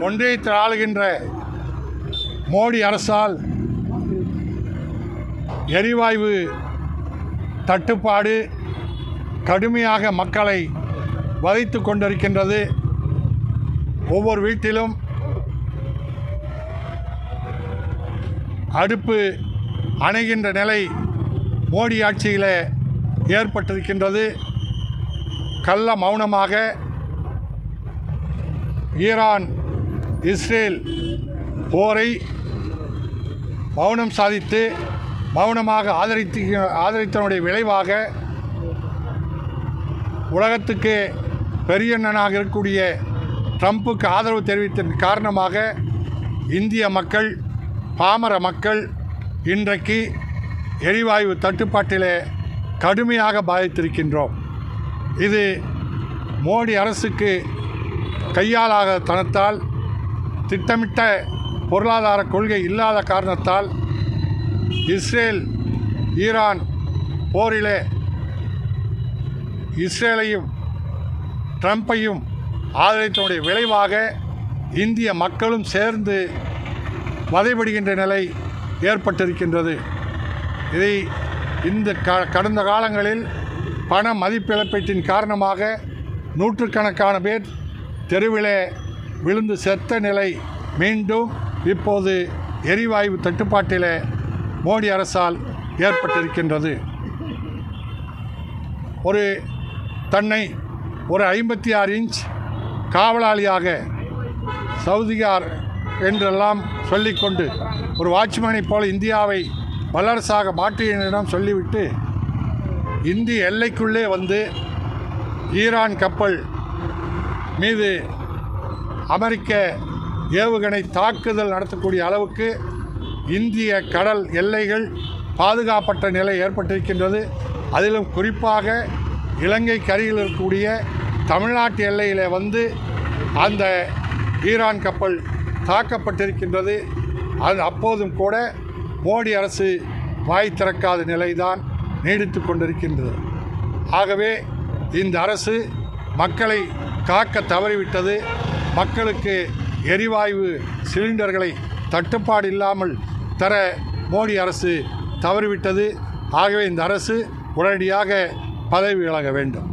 ஒன்றியத்தில் ஆளுகின்ற மோடி அரசால் எரிவாயு தட்டுப்பாடு கடுமையாக மக்களை வதைத்து கொண்டிருக்கின்றது. ஒவ்வொரு வீட்டிலும் அடுப்பு அணைகின்ற நிலை மோடி ஆட்சியில் ஏற்பட்டிருக்கின்றது. கள்ள மௌனமாக ஈரான் இஸ்ரேல் போரை மௌனம் சாதித்து மௌனமாக ஆதரித்தனுடைய விளைவாக உலகத்துக்கு பெரியண்ணனாக இருக்கக்கூடிய ட்ரம்புக்கு ஆதரவு தெரிவித்ததன் காரணமாக இந்திய மக்கள், பாமர மக்கள் இன்றைக்கு எரிவாயு தட்டுப்பாட்டிலே கடுமையாக பாதித்திருக்கின்றோம். இது மோடி அரசுக்கு கையாளாக தனத்தால் திட்டமிட்ட பொருளாதார கொள்கை இல்லாத காரணத்தால் இஸ்ரேல் ஈரான் போரிலே இஸ்ரேலையும் ட்ரம்பையும் ஆதரித்தனுடைய விளைவாக இந்திய மக்களும் சேர்ந்து வதைபடுகின்ற நிலை ஏற்பட்டிருக்கின்றது. இதை இந்த கடந்த காலங்களில் பண மதிப்பிழப்பீட்டின் காரணமாக நூற்றுக்கணக்கான பேர் தெருவிலே விழுந்து செத்த நிலை மீண்டும் இப்போது எரிவாயு தட்டுப்பாட்டில் மோடி அரசால் ஏற்பட்டிருக்கின்றது. தன்னை ஒரு 56 இன்ச் காவலாளியாக சவுதியார் என்றெல்லாம் சொல்லிக்கொண்டு ஒரு வாட்ச்மேனை போல இந்தியாவை வல்லரசாக மாற்றியிடம் சொல்லிவிட்டு இந்திய எல்லைக்குள்ளே வந்து ஈரான் கப்பல் மீது அமெரிக்க ஏவுகணை தாக்குதல் நடத்தக்கூடிய அளவுக்கு இந்திய கடல் எல்லைகள் பாதுகாப்பற்ற நிலை ஏற்பட்டிருக்கின்றது. அதிலும் குறிப்பாக இலங்கைக்கு அருகில் இருக்கக்கூடிய தமிழ்நாட்டு எல்லையில் வந்து அந்த ஈரான் கப்பல் தாக்கப்பட்டிருக்கின்றது. அது அப்போதும் கூட மோடி அரசு வாய் திறக்காத நிலைதான் நீடித்து கொண்டிருக்கின்றது. ஆகவே இந்த அரசு மக்களை காக்க தவறிவிட்டது. மக்களுக்கு எரிவாயு சிலிண்டர்களை தட்டுப்பாடு இல்லாமல் தர மோடி அரசு தவறிவிட்டது. ஆகவே இந்த அரசு உடனடியாக பதவி விலக வேண்டும்.